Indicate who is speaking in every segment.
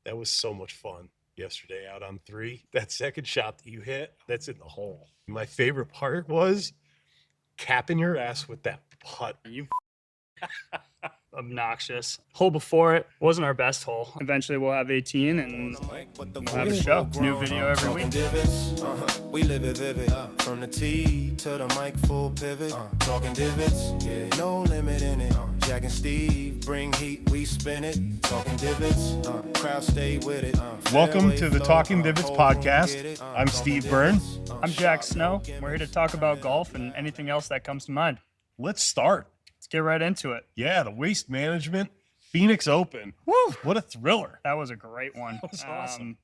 Speaker 1: That was so much fun yesterday out on 3. That second shot that you hit, that's in the hole. My favorite part was capping your ass with that putt.
Speaker 2: You obnoxious. Hole before it wasn't our best hole. Eventually we'll have 18 and we'll have a show. New video every week.
Speaker 3: We live it vivid. From the T to the mic full pivot. Talking divots, yeah, no limit in it. Jack and Steve bring heat, we spin it. Talking divots, crowd stay with it.
Speaker 4: Welcome to the Talking Divots podcast. I'm Steve Byrne.
Speaker 2: I'm Jack Snow. We're here to talk about golf and anything else that comes to mind.
Speaker 4: Let's start.
Speaker 2: Let's get right into it.
Speaker 4: Yeah, the Waste Management Phoenix Open. Woo! What a thriller.
Speaker 2: That was a great one.
Speaker 4: That was awesome.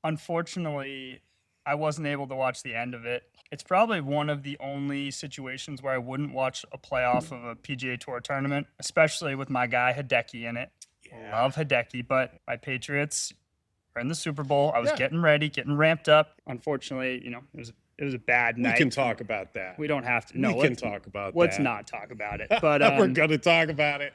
Speaker 2: Unfortunately, I wasn't able to watch the end of it. It's probably one of the only situations where I wouldn't watch a playoff of a PGA Tour tournament, especially with my guy Hideki in it.
Speaker 4: Yeah.
Speaker 2: Love Hideki, but my Patriots are in the Super Bowl. I was getting ready, getting ramped up. Unfortunately, it was a bad night.
Speaker 4: We can talk about that.
Speaker 2: We don't have to. No,
Speaker 4: we can talk about
Speaker 2: let's
Speaker 4: that.
Speaker 2: not talk about it. But
Speaker 4: we're going to talk about it.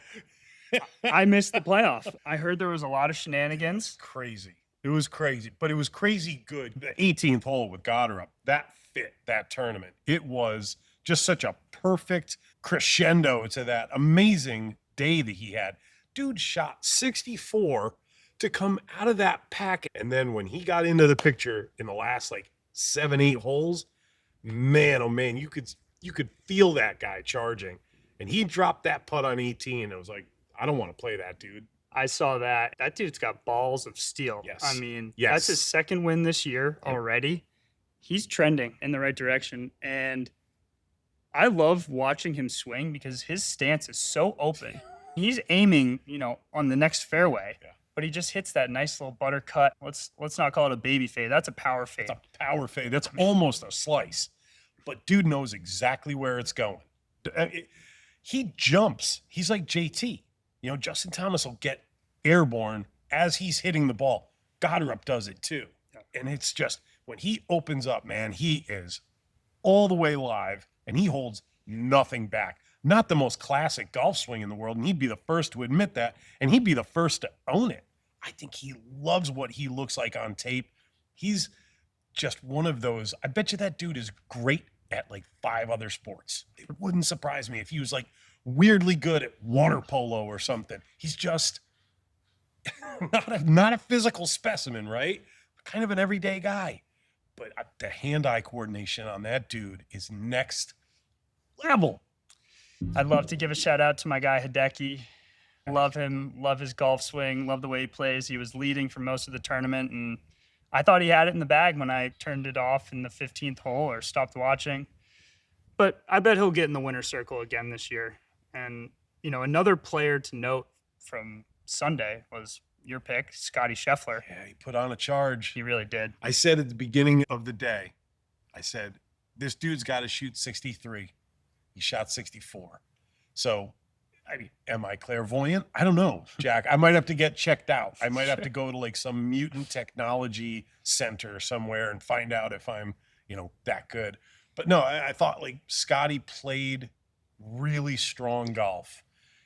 Speaker 2: I missed the playoff. I heard there was a lot of shenanigans.
Speaker 4: Crazy. It was crazy, but it was crazy good. The 18th hole with Goddard, that fit that tournament. It was just such a perfect crescendo to that amazing day that he had. Dude shot 64 to come out of that pack. And then when he got into the picture in the last 7-8 holes, man, oh man, you could feel that guy charging. And he dropped that putt on 18. It was like, I don't want to play that dude.
Speaker 2: I saw that. That dude's got balls of steel.
Speaker 4: Yes.
Speaker 2: I mean,
Speaker 4: Yes.
Speaker 2: That's his second win this year already. He's trending in the right direction. And I love watching him swing because his stance is so open. He's aiming, on the next fairway.
Speaker 4: Yeah.
Speaker 2: But he just hits that nice little butter cut. Let's not call it a baby fade. That's a power fade.
Speaker 4: It's a power fade. That's almost a slice. But dude knows exactly where it's going. He jumps. He's like JT. Justin Thomas will get airborne as he's hitting the ball. Goddard does it too. Yeah. And it's just, when he opens up, man, he is all the way live and he holds nothing back. Not the most classic golf swing in the world, and he'd be the first to admit that, and he'd be the first to own it. I think he loves what he looks like on tape. He's just one of those. I bet you that dude is great at 5 other sports. It wouldn't surprise me if he was weirdly good at water polo or something. He's just not a physical specimen, right? Kind of an everyday guy. But the hand-eye coordination on that dude is next level.
Speaker 2: I'd love to give a shout out to my guy Hideki. Love him, love his golf swing, love the way he plays. He was leading for most of the tournament, and I thought he had it in the bag when I turned it off in the 15th hole or stopped watching. But I bet he'll get in the winner's circle again this year. And, another player to note from Sunday was your pick, Scotty Scheffler.
Speaker 4: Yeah, he put on a charge.
Speaker 2: He really did.
Speaker 4: I said at the beginning of the day, this dude's got to shoot 63. He shot 64. So, am I clairvoyant? I don't know, Jack. I might have to get checked out. I might have to go to some mutant technology center somewhere and find out if I'm, that good. But no, I thought Scotty played really strong golf.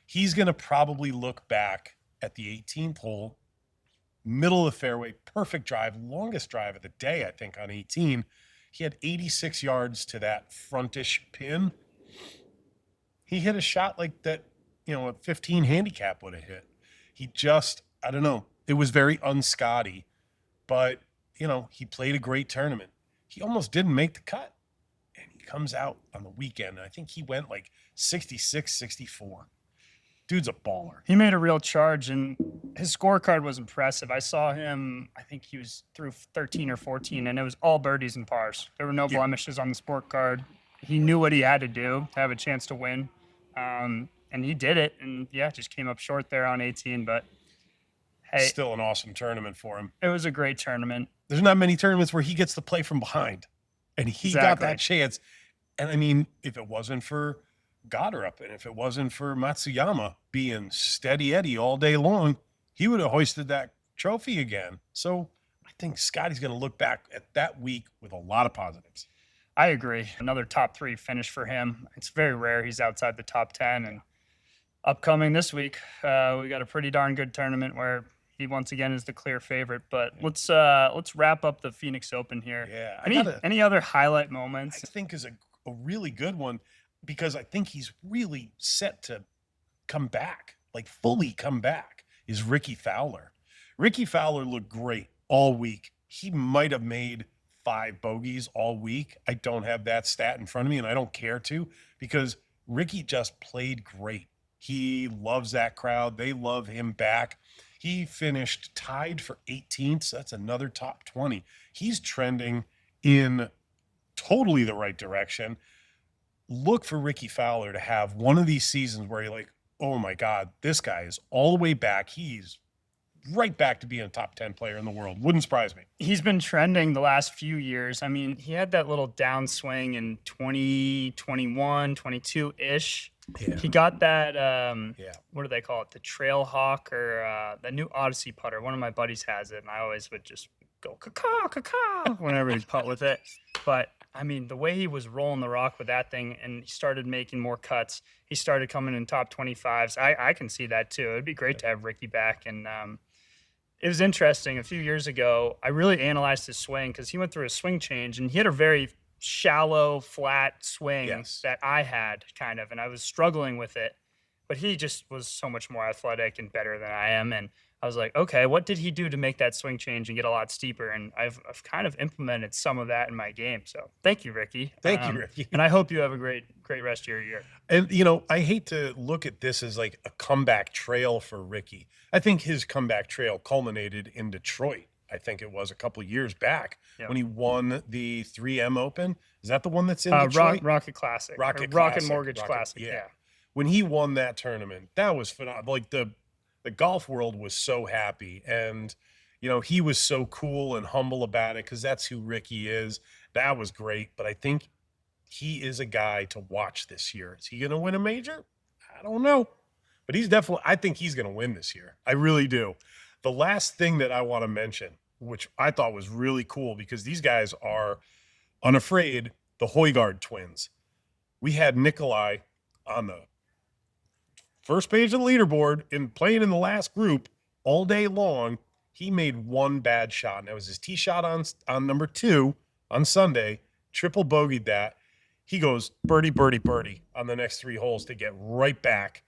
Speaker 4: He's going to probably look back at the 18th hole, middle of the fairway, perfect drive, longest drive of the day, I think, on 18. He had 86 yards to that frontish pin. He hit a shot like that, a 15 handicap would have hit. He just, I don't know. It was very unscotty, but, he played a great tournament. He almost didn't make the cut. And he comes out on the weekend, and I think he went 66, 64. Dude's a baller.
Speaker 2: He made a real charge, and his scorecard was impressive. I saw him, I think he was through 13 or 14, and it was all birdies and pars. There were no blemishes on the scorecard. He knew what he had to do to have a chance to win. And he did it, and just came up short there on 18. But hey,
Speaker 4: still an awesome tournament for him.
Speaker 2: It was a great tournament.
Speaker 4: There's not many tournaments where he gets to play from behind, and he got that chance. And I mean, if it wasn't for Goddard and if it wasn't for Matsuyama being steady Eddie all day long, he would have hoisted that trophy again. So I think Scotty's going to look back at that week with a lot of positives.
Speaker 2: I agree. Another top 3 finish for him. It's very rare he's outside the top 10. And upcoming this week, we got a pretty darn good tournament where he once again is the clear favorite. But let's wrap up the Phoenix Open here.
Speaker 4: Yeah,
Speaker 2: Any other highlight
Speaker 4: I
Speaker 2: moments?
Speaker 4: think is a really good one because I think he's really set to come back, like fully come back, is Ricky Fowler. Ricky Fowler looked great all week. He might have made 5 bogeys all week. I don't have that stat in front of me, and I don't care to because Ricky just played great. He loves that crowd. They love him back. He finished tied for 18th. So that's another top 20. He's trending in totally the right direction. Look for Ricky Fowler to have one of these seasons where you're like, oh my God, this guy is all the way back. He's right back to being a top 10 player in the world. Wouldn't surprise me.
Speaker 2: He's been trending the last few years. I mean, he had that little downswing in 2021, 22-ish.
Speaker 4: Yeah.
Speaker 2: He got that,
Speaker 4: Yeah.
Speaker 2: what do they call it? The Trail Hawk or the new Odyssey putter. One of my buddies has it, and I always would just go caw whenever he's putt with it. But I mean, the way he was rolling the rock with that thing, and he started making more cuts. He started coming in top 25s. I can see that too. It'd be great to have Ricky back. And it was interesting. A few years ago, I really analyzed his swing because he went through a swing change, and he had a very shallow, flat swing
Speaker 4: Yes.
Speaker 2: that I had kind of, and I was struggling with it. But he just was so much more athletic and better than I am. And I was like, okay, what did he do to make that swing change and get a lot steeper? And I've kind of implemented some of that in my game. So thank you, Ricky.
Speaker 4: Thank you, Ricky.
Speaker 2: And I hope you have a great rest of your year.
Speaker 4: And, I hate to look at this as like a comeback trail for Ricky. I think his comeback trail culminated in Detroit. I think it was a couple of years back when he won the 3M Open. Is that the one that's in Detroit?
Speaker 2: Rocket Classic.
Speaker 4: Rocket
Speaker 2: Rocket Mortgage
Speaker 4: Rocket,
Speaker 2: Classic. Yeah.
Speaker 4: When he won that tournament, that was phenomenal. Like the golf world was so happy, and he was so cool and humble about it because that's who Ricky is. That was great. But I think he is a guy to watch this year. Is he going to win a major? I don't know, but I think he's going to win this year. I really do. The last thing that I want to mention, which I thought was really cool because these guys are unafraid, the Højgaard twins. We had Nikolai on the first page of the leaderboard and playing in the last group all day long. He made one bad shot, and that was his tee shot on number 2 on Sunday. Triple bogeyed that. He goes birdie, birdie, birdie on the next 3 holes to get right back.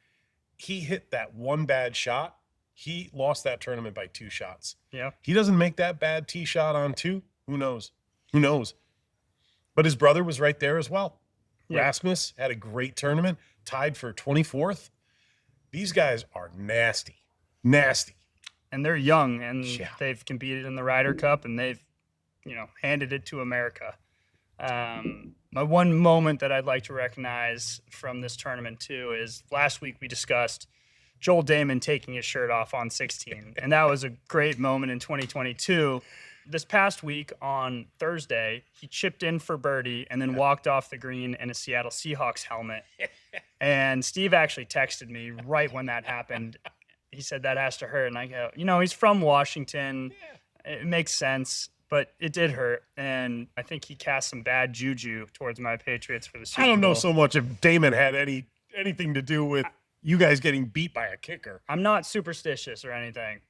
Speaker 4: He hit that one bad shot. He lost that tournament by 2 shots.
Speaker 2: Yeah.
Speaker 4: He doesn't make that bad tee shot on 2. Who knows? Who knows? But his brother was right there as well.
Speaker 2: Yeah.
Speaker 4: Rasmus had a great tournament, tied for 24th. These guys are nasty.
Speaker 2: And they're young, and
Speaker 4: Yeah.
Speaker 2: they've competed in the Ryder Cup, and they've, handed it to America. My one moment that I'd like to recognize from this tournament too is last week we discussed Joel Damon taking his shirt off on 16, and that was a great moment in 2022. This past week on Thursday, he chipped in for birdie and then walked off the green in a Seattle Seahawks helmet. And Steve actually texted me right when that happened. He said that has to hurt, and I go, he's from Washington. It makes sense. But it did hurt, and I think he cast some bad juju towards my Patriots for the Super Bowl.
Speaker 4: I don't know so much if Damon had anything to do with you guys getting beat by a kicker.
Speaker 2: I'm not superstitious or anything.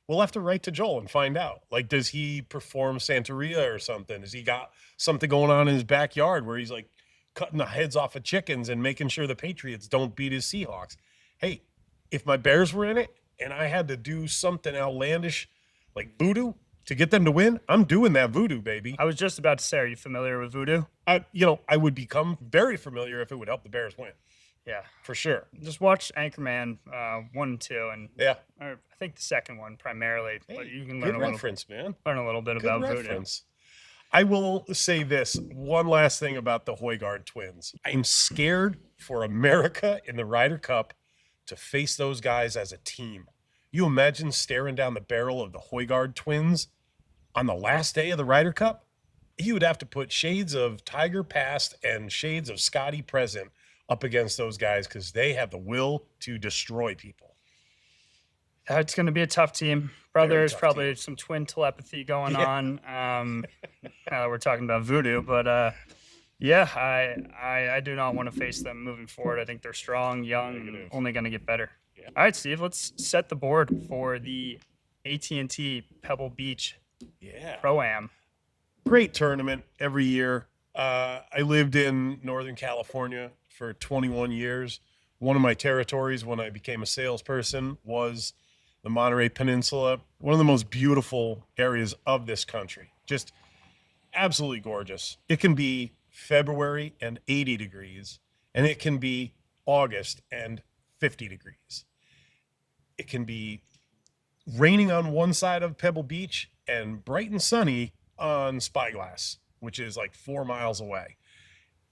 Speaker 4: We'll have to write to Joel and find out. Like, does he perform Santeria or something? Has he got something going on in his backyard where he's like cutting the heads off of chickens and making sure the Patriots don't beat his Seahawks? Hey, if my Bears were in it and I had to do something outlandish like voodoo to get them to win, I'm doing that voodoo, baby.
Speaker 2: I was just about to say, are you familiar with voodoo?
Speaker 4: I would become very familiar if it would help the Bears win.
Speaker 2: Yeah.
Speaker 4: For sure.
Speaker 2: Just watch Anchorman 1 and 2, and
Speaker 4: Yeah.
Speaker 2: I think the second one primarily.
Speaker 4: Hey,
Speaker 2: but you can
Speaker 4: good
Speaker 2: learn
Speaker 4: reference, man.
Speaker 2: a little bit
Speaker 4: Good
Speaker 2: about voodoo.
Speaker 4: reference. I will say this one last thing about the Højgaard twins. I'm scared for America in the Ryder Cup to face those guys as a team. You imagine staring down the barrel of the Højgaard twins on the last day of the Ryder Cup? You would have to put shades of Tiger past and shades of Scotty present up against those guys because they have the will to destroy people.
Speaker 2: It's going to be a tough team. There's
Speaker 4: tough
Speaker 2: probably some twin telepathy going on. We're talking about voodoo, but I do not want to face them moving forward. I think they're strong, young, and only going to get better.
Speaker 4: Yeah.
Speaker 2: All right, Steve, let's set the board for the AT&T Pebble Beach
Speaker 4: Yeah.
Speaker 2: Pro-Am.
Speaker 4: Great tournament every year. I lived in Northern California for 21 years. One of my territories when I became a salesperson was the Monterey Peninsula, one of the most beautiful areas of this country. Just absolutely gorgeous. It can be February and 80 degrees, and it can be August and 50 degrees. It can be raining on one side of Pebble Beach and bright and sunny on Spyglass, which is like 4 miles away.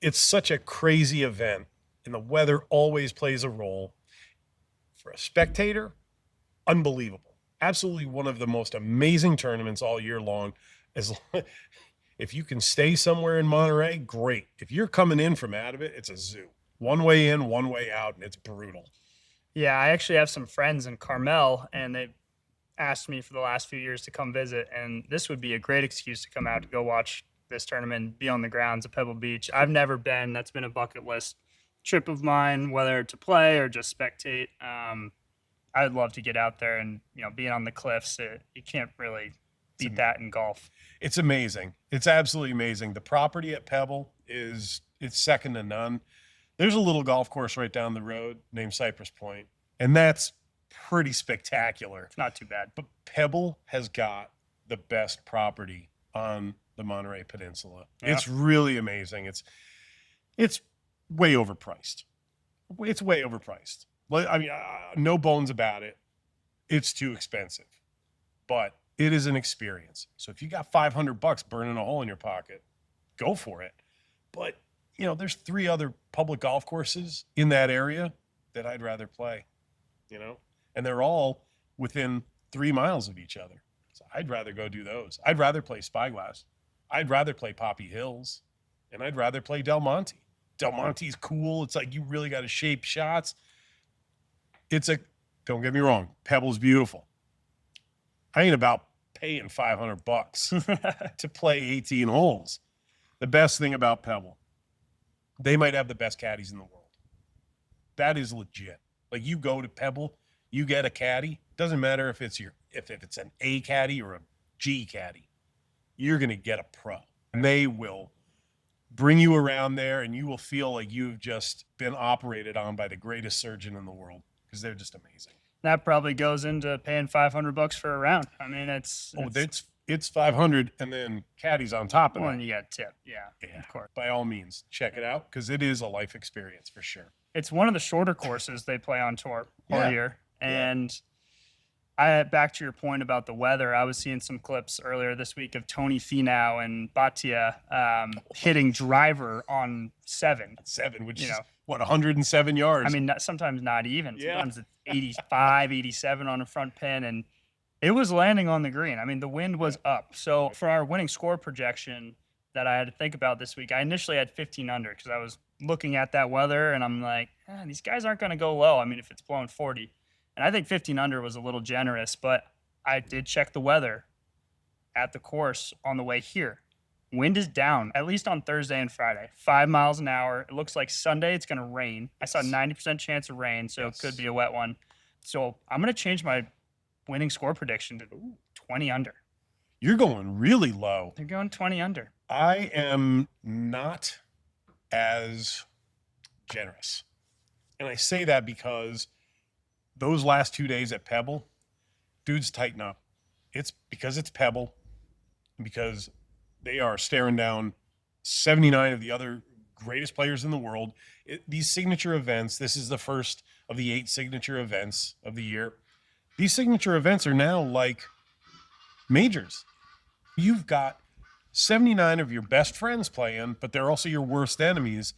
Speaker 4: It's such a crazy event, and the weather always plays a role. For a spectator, unbelievable. Absolutely one of the most amazing tournaments all year long. If you can stay somewhere in Monterey, great. If you're coming in from out of it, it's a zoo. One way in, one way out, and it's brutal.
Speaker 2: Yeah, I actually have some friends in Carmel, and they've asked me for the last few years to come visit, and this would be a great excuse to come out to go watch this tournament, be on the grounds of Pebble Beach. I've never been. That's been a bucket list trip of mine, whether to play or just spectate. I'd love to get out there and, being on the cliffs. You can't really beat that in golf.
Speaker 4: It's amazing. It's absolutely amazing. The property at Pebble it's second to none. There's a little golf course right down the road named Cypress Point, and that's pretty spectacular.
Speaker 2: It's not too bad.
Speaker 4: But Pebble has got the best property on the Monterey Peninsula.
Speaker 2: Yeah.
Speaker 4: It's really amazing. It's way overpriced. It's way overpriced. I mean, no bones about it. It's too expensive, but it is an experience. So if you got $500 burning a hole in your pocket, go for it. But there's 3 other public golf courses in that area that I'd rather play. And they're all within 3 miles of each other. So I'd rather go do those. I'd rather play Spyglass. I'd rather play Poppy Hills, and I'd rather play Del Monte. Del Monte's cool. It's like you really got to shape shots. Don't get me wrong, Pebble's beautiful. I ain't about paying $500 to play 18 holes. The best thing about Pebble, they might have the best caddies in the world. That is legit. Like, you go to Pebble, you get a caddy. Doesn't matter if it's an A caddy or a G caddy. You're gonna get a pro, and they will bring you around there, and you will feel like you've just been operated on by the greatest surgeon in the world, because they're just amazing.
Speaker 2: That probably goes into paying $500 for a round. I mean, it's
Speaker 4: 500, and then caddies on top of
Speaker 2: well,
Speaker 4: that.
Speaker 2: and you got a tip. Yeah, of course.
Speaker 4: By all means, check it out, because it is a life experience for sure.
Speaker 2: It's one of the shorter courses they play on tour all
Speaker 4: Yeah.
Speaker 2: year. And back to your point about the weather, I was seeing some clips earlier this week of Tony Finau and Bhatia hitting driver on 7.
Speaker 4: 7, which is, 107 yards?
Speaker 2: I mean, sometimes not even.
Speaker 4: Yeah.
Speaker 2: Sometimes it's 85, 87 on the front pin, and it was landing on the green. I mean, the wind was up. So for our winning score projection that I had to think about this week, I initially had 15 under because I was looking at that weather, and I'm like, these guys aren't going to go low. I mean, if it's blowing 40. And I think 15 under was a little generous, but I did check the weather at the course on the way here. Wind is down, at least on Thursday and Friday, 5 miles an hour. It looks like Sunday it's going to rain. I saw 90% chance of rain, so it could be a wet one. So I'm going to change my winning score prediction to 20 under.
Speaker 4: You're going really low.
Speaker 2: They're going 20 under.
Speaker 4: I am not as generous. And I say that because those last 2 days at Pebble, dudes, tighten up. It's because it's Pebble, because they are staring down 79 of the other greatest players in the world. These signature events, this is the first of the 8 signature events of the year. These signature events are now like majors. You've got 79 of your best friends playing, but they're also your worst enemies.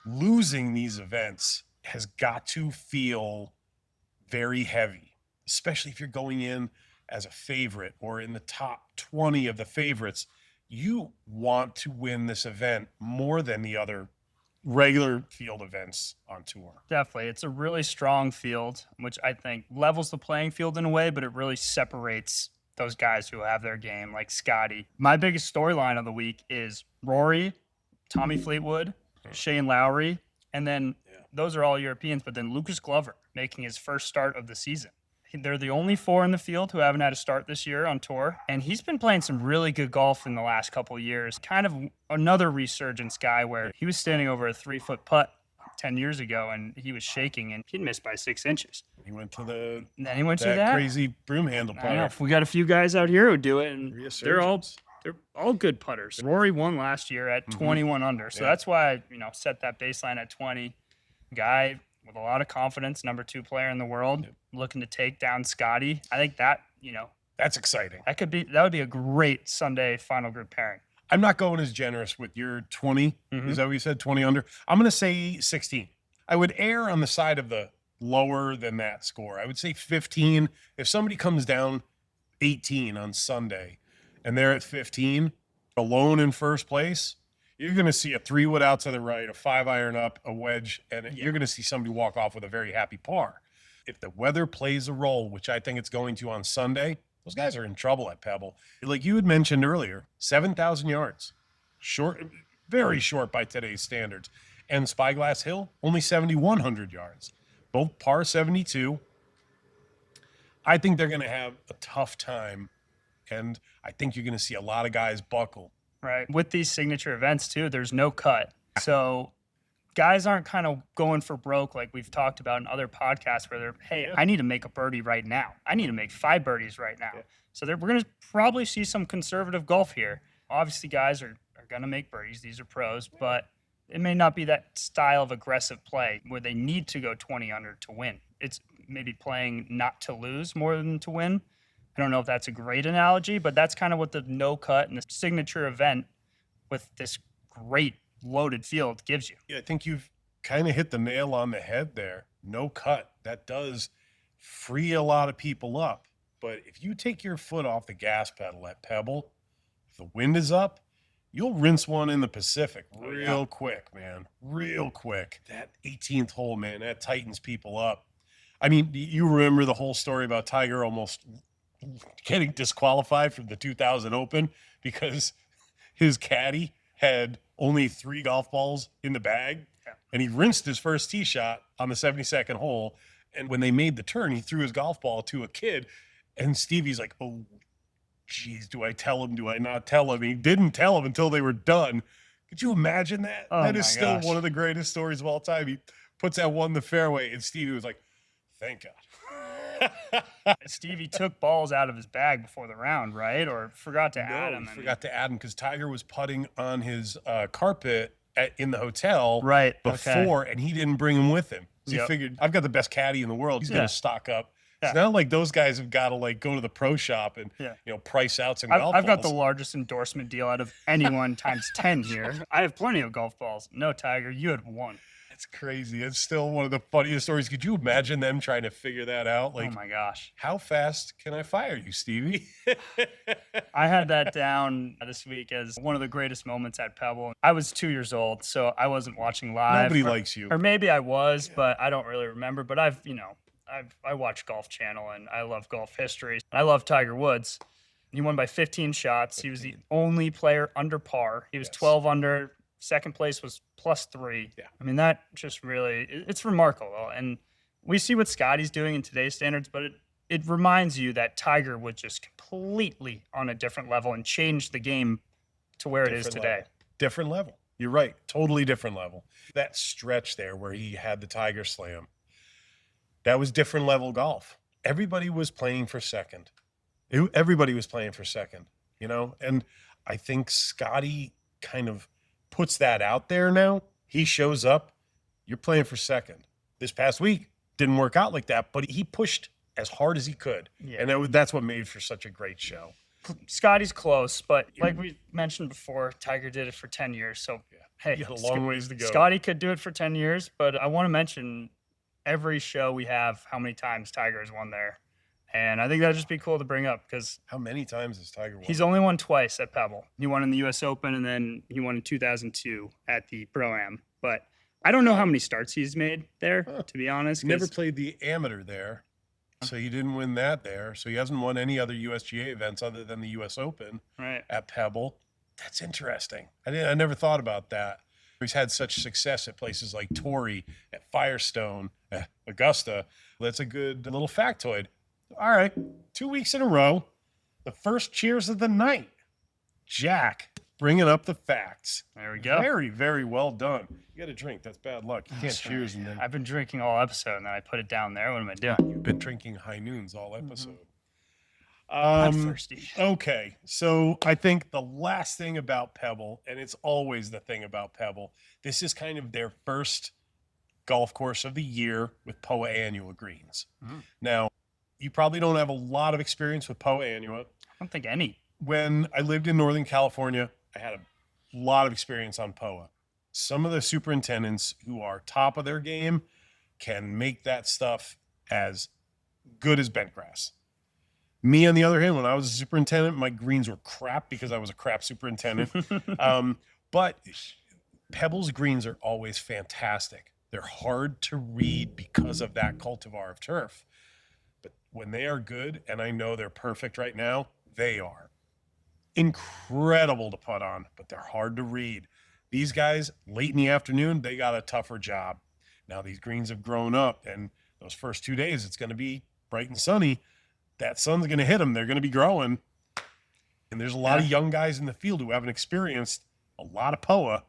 Speaker 4: Losing these events has got to feel very heavy, especially if you're going in as a favorite or in the top 20 of the favorites. You want to win this event more than the other regular field events on tour.
Speaker 2: Definitely. It's a really strong field, which I think levels the playing field in a way, but it really separates those guys who have their game, like Scotty. My biggest storyline of the week is Rory, Tommy Fleetwood, Shane Lowry, and then those are all Europeans, but then Lucas Glover making his first start of the season. They're the only 4 in the field who haven't had a start this year on tour. And he's been playing some really good golf in the last couple of years. Kind of another resurgence guy where he was standing over a 3-foot putt 10 years ago and he was shaking and he'd missed by 6 inches.
Speaker 4: He went to the
Speaker 2: And then he went to
Speaker 4: that
Speaker 2: that.
Speaker 4: crazy broom handle
Speaker 2: I know.
Speaker 4: putter.
Speaker 2: We got a few guys out here who do it, and
Speaker 4: Resurgence.
Speaker 2: they're all good putters. Rory won last year at 21 under, so that's why I set that baseline at 20. Guy with a lot of confidence, number 2 player in the world, looking to take down Scotty. I think that
Speaker 4: That's exciting.
Speaker 2: that would be a great Sunday final group pairing.
Speaker 4: I'm not going as generous with your 20. Is that what you said? 20 under? I'm going to say 16. I would err on the side of the lower than that score. I would say 15. If somebody comes down 18 on Sunday and they're at 15, alone in first place, you're going to see a 3-wood out to the right, a 5-iron up, a wedge, and you're going to see somebody walk off with a very happy par. If the weather plays a role, which I think it's going to on Sunday, those guys are in trouble at Pebble. Like you had mentioned earlier, 7,000 yards. Short, very short by today's standards. And Spyglass Hill, only 7,100 yards. Both par 72. I think they're going to have a tough time, and I think you're going to see a lot of guys buckle.
Speaker 2: Right. With these signature events, too, there's no cut. So guys aren't kind of going for broke like we've talked about in other podcasts where they're, hey, I need to make a birdie right now. I need to make 5 birdies right now. So we're going to probably see some conservative golf here. Obviously, guys are going to make birdies. These are pros, but it may not be that style of aggressive play where they need to go 20 under to win. It's maybe playing not to lose more than to win. I don't know if that's a great analogy, but that's kind of what the no cut and the signature event with this great loaded field gives you.
Speaker 4: Yeah, I think you've kind of hit the nail on the head there. No cut. That does free a lot of people up. But if you take your foot off the gas pedal at Pebble, if the wind is up, you'll rinse one in the Pacific real quick, man. Real quick. That 18th hole, man, that tightens people up. I mean, you remember the whole story about Tiger almost getting disqualified from the 2000 Open because his caddy had only 3 golf balls in the bag, and he rinsed his first tee shot on the 72nd hole. And when they made the turn, he threw his golf ball to a kid, and Stevie's like, oh, geez, do I tell him? Do I not tell him? He didn't tell him until they were done. Could you imagine that?
Speaker 2: Oh,
Speaker 4: that is still
Speaker 2: gosh.
Speaker 4: one of the greatest stories of all time. He puts that one in the fairway, and Stevie was like, thank God.
Speaker 2: Stevie took balls out of his bag before the round, right? Or forgot to add them.
Speaker 4: He forgot to add them because Tiger was putting on his carpet in the hotel
Speaker 2: Right,
Speaker 4: before, and he didn't bring him with him. So he
Speaker 2: Yep.
Speaker 4: figured, I've got the best caddy in the world. He's going
Speaker 2: Yeah.
Speaker 4: to stock up.
Speaker 2: Yeah.
Speaker 4: It's not like those guys have got to like go to the pro shop and price out some golf
Speaker 2: I've got the
Speaker 4: balls.
Speaker 2: largest endorsement deal out of anyone times 10 here. I have plenty of golf balls. No, Tiger, you had 1.
Speaker 4: It's crazy. It's still one of the funniest stories. Could you imagine them trying to figure that out? Like,
Speaker 2: Oh my gosh.
Speaker 4: how fast can I fire you, Stevie?
Speaker 2: I had that down this week as one of the greatest moments at Pebble. I was 2 years old, so I wasn't watching live.
Speaker 4: Nobody
Speaker 2: Or-
Speaker 4: likes you.
Speaker 2: Or maybe I was, but I don't really remember. But I watch Golf Channel and I love golf history. I love Tiger Woods. He won by 15 shots. He was the only player under par. He was 12 under. Second place was +3.
Speaker 4: Yeah.
Speaker 2: I mean, that just really, it's remarkable. And we see what Scotty's doing in today's standards, but it reminds you that Tiger was just completely on a different level and changed the game to where it is
Speaker 4: Different
Speaker 2: today.
Speaker 4: level. Different level. You're right. Totally different level. That stretch there where he had the Tiger Slam, that was different level golf. Everybody was playing for second. Everybody was playing for second, And I think Scotty kind of puts that out there now. He shows up, you're playing for second. This past week didn't work out like that, but he pushed as hard as he could.
Speaker 2: Yeah.
Speaker 4: And that's what made for such a great show.
Speaker 2: Scotty's close, but like we mentioned before, Tiger did it for 10 years. So, hey,
Speaker 4: He had a long ways to go.
Speaker 2: Scotty could do it for 10 years, but I want to mention every show we have how many times Tiger has won there. And I think that'd just be cool to bring up because
Speaker 4: How many times has Tiger won?
Speaker 2: he's only won twice at Pebble. He won in the U.S. Open, and then he won in 2002 at the Pro-Am. But I don't know how many starts he's made there, to be honest.
Speaker 4: He never
Speaker 2: 'cause-
Speaker 4: played the amateur there, so he didn't win that there. So he hasn't won any other USGA events other than the U.S. Open
Speaker 2: Right.
Speaker 4: at Pebble. That's interesting. I never thought about that. He's had such success at places like Torrey, at Firestone, at Augusta. That's a good little factoid. All right, 2 weeks in a row. The first cheers of the night. Jack, bringing up the facts.
Speaker 2: There we go.
Speaker 4: Very, very well done. You got to drink. That's bad luck. You can't cheers and then
Speaker 2: I've been drinking all episode, and then I put it down there. What am I doing?
Speaker 4: you've been drinking high noons all episode.
Speaker 2: I'm thirsty.
Speaker 4: Okay, so I think the last thing about Pebble, and it's always the thing about Pebble, this is kind of their first golf course of the year with POA Annual greens. Now, you probably don't have a lot of experience with POA Annual.
Speaker 2: I don't think any.
Speaker 4: When I lived in Northern California, I had a lot of experience on POA. Some of the superintendents who are top of their game can make that stuff as good as bent grass. Me, on the other hand, when I was a superintendent, my greens were crap because I was a crap superintendent. But Pebble's greens are always fantastic. They're hard to read because of that cultivar of turf. But when they are good, and I know they're perfect right now, they are incredible to putt on, but they're hard to read. These guys, late in the afternoon, they got a tougher job. Now these greens have grown up, and those first 2 days, it's going to be bright and sunny. That sun's going to hit them. They're going to be growing. And there's a lot of young guys in the field who haven't experienced a lot of POA.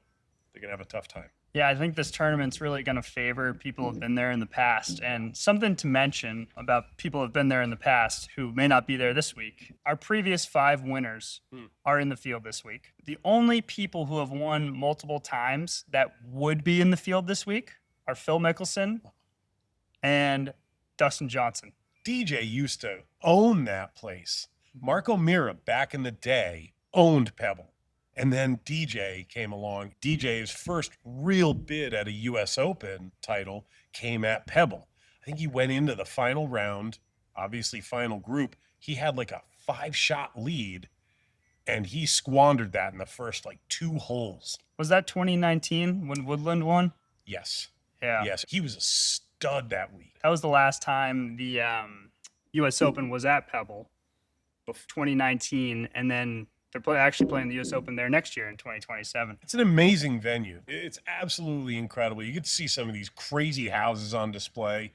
Speaker 4: They're going to have a tough time.
Speaker 2: Yeah, I think this tournament's really going to favor people who have been there in the past. And something to mention about people who have been there in the past who may not be there this week. Our previous 5 winners are in the field this week. The only people who have won multiple times that would be in the field this week are Phil Mickelson and Dustin Johnson.
Speaker 4: DJ used to own that place. Mark O'Meara, back in the day, owned Pebble. And then DJ came along. DJ's first real bid at a U.S. Open title came at Pebble. I think he went into the final round, obviously final group. He had like a 5-shot lead, and he squandered that in the first 2 holes.
Speaker 2: Was that 2019 when Woodland won?
Speaker 4: Yes.
Speaker 2: Yeah.
Speaker 4: Yes. He was a stud that week.
Speaker 2: That was the last time the U.S. Open was at Pebble, 2019, and then they're actually playing the U.S. Open there next year in 2027.
Speaker 4: It's an amazing venue. It's absolutely incredible. You get to see some of these crazy houses on display.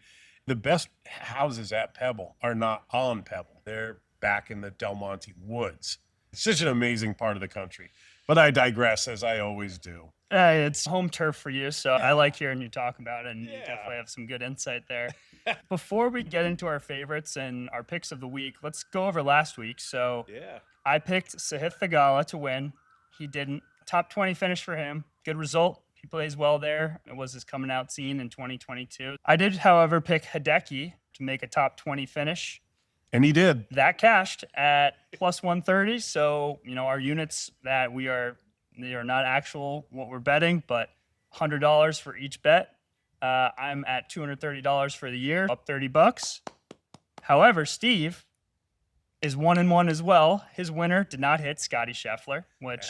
Speaker 4: The best houses at Pebble are not on Pebble. They're back in the Del Monte woods. It's such an amazing part of the country. But I digress, as I always do.
Speaker 2: It's home turf for you, so I like hearing you talk about it, and you definitely have some good insight there. Before we get into our favorites and our picks of the week, let's go over last week. So I picked Sahith Theegala to win. He didn't. Top 20 finish for him. Good result. He plays well there. It was his coming out scene in 2022. I did, however, pick Hideki to make a top 20 finish.
Speaker 4: And he did.
Speaker 2: That cashed at plus 130. So, our units that they are not actual what we're betting, but $100 for each bet. I'm at $230 for the year, up $30. However, Steve is 1-1 as well. His winner did not hit Scotty Scheffler, which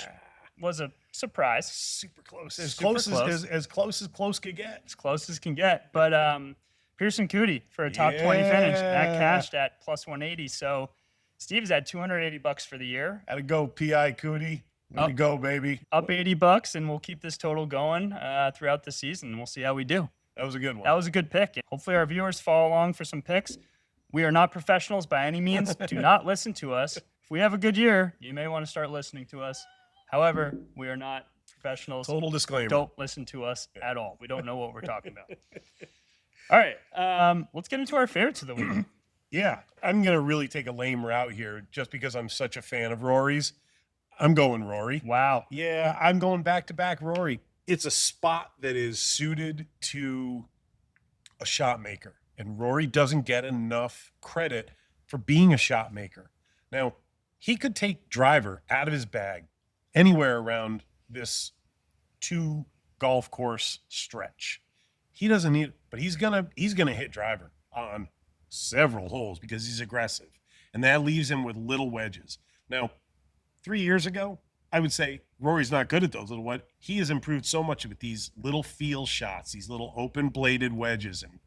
Speaker 2: was a surprise.
Speaker 4: Super close.
Speaker 2: As
Speaker 4: close as close could get.
Speaker 2: As close as can get. But Pearson Coody for a top 20 finish. That cashed at plus 180. So Steve's at $280 for the year.
Speaker 4: Had to go, P.I. Cootie. Way to go, baby.
Speaker 2: Up $80, and we'll keep this total going throughout the season. We'll see how we do.
Speaker 4: That was a good one.
Speaker 2: That was a good pick. Hopefully our viewers follow along for some picks. We are not professionals by any means. Do not listen to us. If we have a good year, you may want to start listening to us. However, we are not professionals.
Speaker 4: Total disclaimer.
Speaker 2: Don't listen to us at all. We don't know what we're talking about. All right. Let's get into our favorites of the week.
Speaker 4: Yeah. I'm going to really take a lame route here just because I'm such a fan of Rory's. I'm going Rory.
Speaker 2: Wow.
Speaker 4: Yeah, I'm going back-to-back Rory. It's a spot that is suited to a shot maker, and Rory doesn't get enough credit for being a shot maker. Now, he could take driver out of his bag anywhere around this 2 golf course stretch. He doesn't need it, but he's gonna hit driver on several holes because he's aggressive, and that leaves him with little wedges. Now, 3 years ago, I would say Rory's not good at those little wedges. He has improved so much with these little feel shots, these little open-bladed wedges, and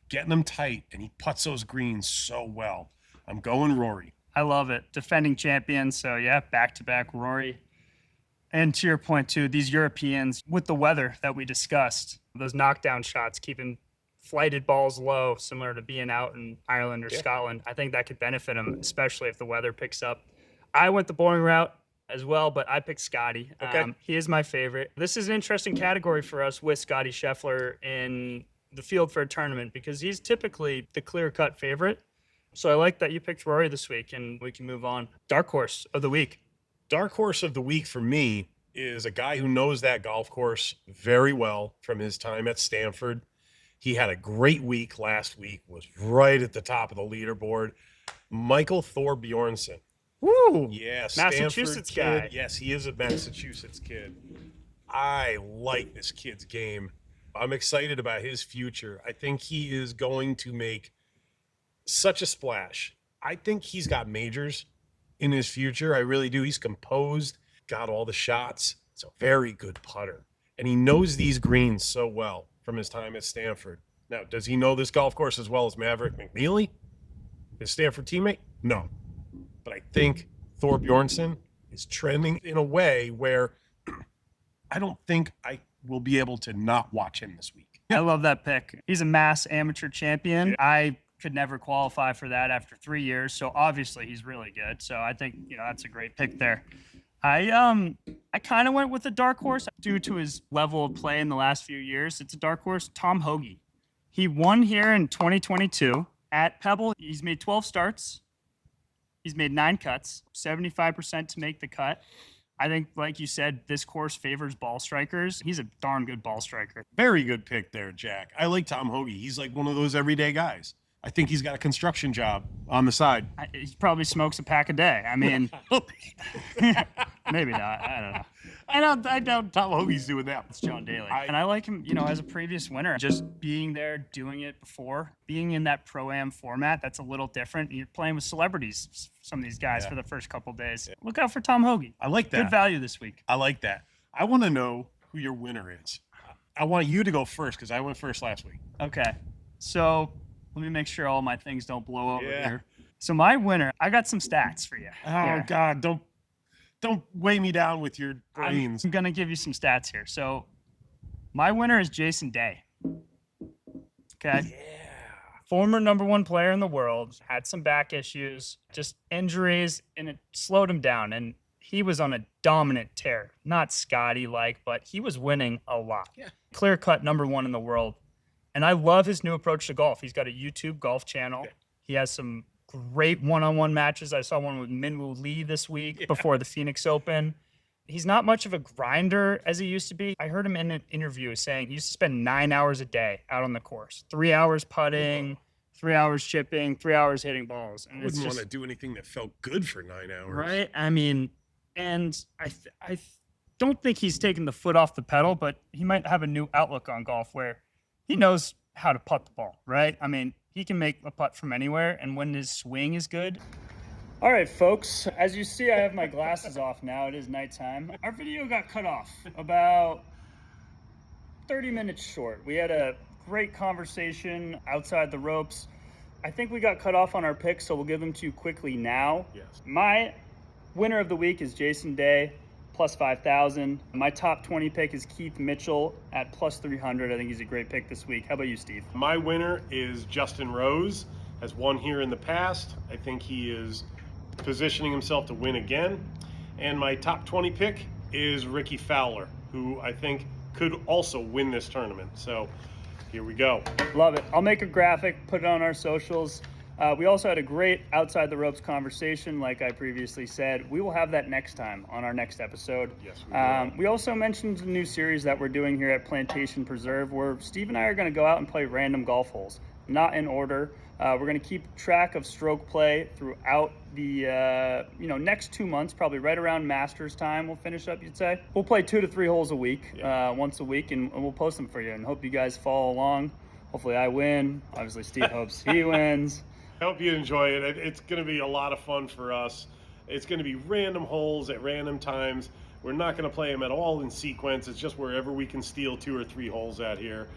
Speaker 4: getting them tight, and he putts those greens so well. I'm going Rory.
Speaker 2: I love it. Defending champion. So, yeah, back-to-back Rory. And to your point, too, these Europeans, with the weather that we discussed, those knockdown shots keep him flighted balls low, similar to being out in Ireland or
Speaker 1: Yeah.
Speaker 2: Scotland. I think that could benefit him, especially if the weather picks up. I went the boring route as well, but I picked Scotty.
Speaker 1: Okay.
Speaker 2: He is my favorite. This is an interesting category for us with Scotty Scheffler in the field for a tournament because he's typically the clear-cut favorite. So I like that you picked Rory this week, and we can move on. Dark horse of the week.
Speaker 1: Dark horse of the week for me is a guy who knows that golf course very well from his time at Stanford. He had a great week last week, was right at the top of the leaderboard. Michael Thorbjornsen.
Speaker 2: Woo!
Speaker 1: Yeah,
Speaker 2: Massachusetts
Speaker 1: Stanford
Speaker 2: guy.
Speaker 1: kid. Yes, he is a Massachusetts kid. I like this kid's game. I'm excited about his future. I think he is going to make such a splash. I think he's got majors in his future. I really do. He's composed, got all the shots. It's a very good putter. And he knows these greens so well from his time at Stanford. Now, does he know this golf course as well as Maverick McNeely, his Stanford teammate? No. But I think Thorbjornsen is trending in a way where I don't think I will be able to not watch him this week.
Speaker 2: I love that pick. He's a mass amateur champion. I could never qualify for that after 3 years, so obviously he's really good. So I think that's a great pick there. I kind of went with a dark horse due to his level of play in the last few years. It's a dark horse, Tom Hoagie. He won here in 2022 at Pebble. He's made 12 starts. He's made 9 cuts, 75% to make the cut. I think, like you said, this course favors ball strikers. He's a darn good ball striker.
Speaker 1: Very good pick there, Jack. I like Tom Hoagie. He's like one of those everyday guys. I think he's got a construction job on the side.
Speaker 2: He probably smokes a pack a day. I mean, maybe not. I don't know.
Speaker 1: I doubt Tom Hoagie's doing that.
Speaker 2: It's John Daly. And I like him, as a previous winner, just being there, doing it before, being in that Pro-Am format, that's a little different. You're playing with celebrities, some of these guys, for the first couple of days. Look out for Tom Hoagie.
Speaker 1: I like that.
Speaker 2: Good value this week.
Speaker 1: I like that. I want to know who your winner is. I want you to go first because I went first last week.
Speaker 2: Okay. So let me make sure all my things don't blow over
Speaker 1: Yeah.
Speaker 2: here. So my winner, I got some stats for you.
Speaker 1: Oh,
Speaker 2: here.
Speaker 1: God, don't weigh me down with your brains.
Speaker 2: I'm going to give you some stats here. So my winner is Jason Day. Okay.
Speaker 1: Yeah.
Speaker 2: Former #1 player in the world, had some back issues, just injuries, and it slowed him down. And he was on a dominant tear. Not Scotty-like, but he was winning a lot.
Speaker 1: Yeah.
Speaker 2: Clear-cut #1 in the world. And I love his new approach to golf. He's got a YouTube golf channel.
Speaker 1: Yeah.
Speaker 2: He has some great one-on-one matches. I saw one with Minwoo Lee this week before the Phoenix Open. He's not much of a grinder as he used to be. I heard him in an interview saying he used to spend 9 hours a day out on the course. 3 hours putting, 3 hours chipping, 3 hours hitting balls. And it's
Speaker 1: Wouldn't
Speaker 2: just,
Speaker 1: want to do anything that felt good for 9 hours.
Speaker 2: right? I mean, and I don't think he's taken the foot off the pedal, but he might have a new outlook on golf where he knows how to putt the ball, right? I mean, he can make a putt from anywhere, and when his swing is good. All right, folks, as you see, I have my glasses off now. It is nighttime. Our video got cut off about 30 minutes short. We had a great conversation outside the ropes. I think we got cut off on our picks, so we'll give them to you quickly now.
Speaker 1: Yes.
Speaker 2: My winner of the week is Jason Day, plus 5,000. My top 20 pick is Keith Mitchell at plus 300. I think he's a great pick this week. How about you, Steve?
Speaker 1: My winner is Justin Rose. Has won here in the past. I think he is positioning himself to win again. And my top 20 pick is Ricky Fowler, who I think could also win this tournament. So here we go.
Speaker 2: Love it. I'll make a graphic, put it on our socials. We also had a great outside the ropes conversation, like I previously said. We will have that next time on our next episode.
Speaker 1: Yes, we will.
Speaker 2: We also mentioned a new series that we're doing here at Plantation Preserve, where Steve and I are going to go out and play random golf holes, not in order. We're going to keep track of stroke play throughout the next 2 months, probably right around Masters time. We'll finish up, you'd say. We'll play 2 to 3 holes a week, once a week, and we'll post them for you. And hope you guys follow along. Hopefully I win. Obviously Steve hopes he wins.
Speaker 1: I hope you enjoy it. It's going to be a lot of fun for us. It's going to be random holes at random times. We're not going to play them at all in sequence. It's just wherever we can steal 2 or 3 holes out here.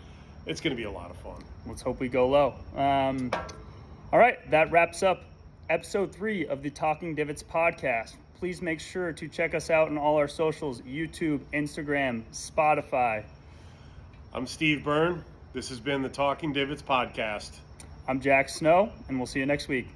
Speaker 1: It's going to be a lot of fun.
Speaker 2: Let's hope we go low. All right, that wraps up episode 3 of the Talking Divots podcast. Please make sure to check us out on all our socials, YouTube, Instagram, Spotify.
Speaker 1: I'm Steve Byrne. This has been the Talking Divots podcast.
Speaker 2: I'm Jack Snow, and we'll see you next week.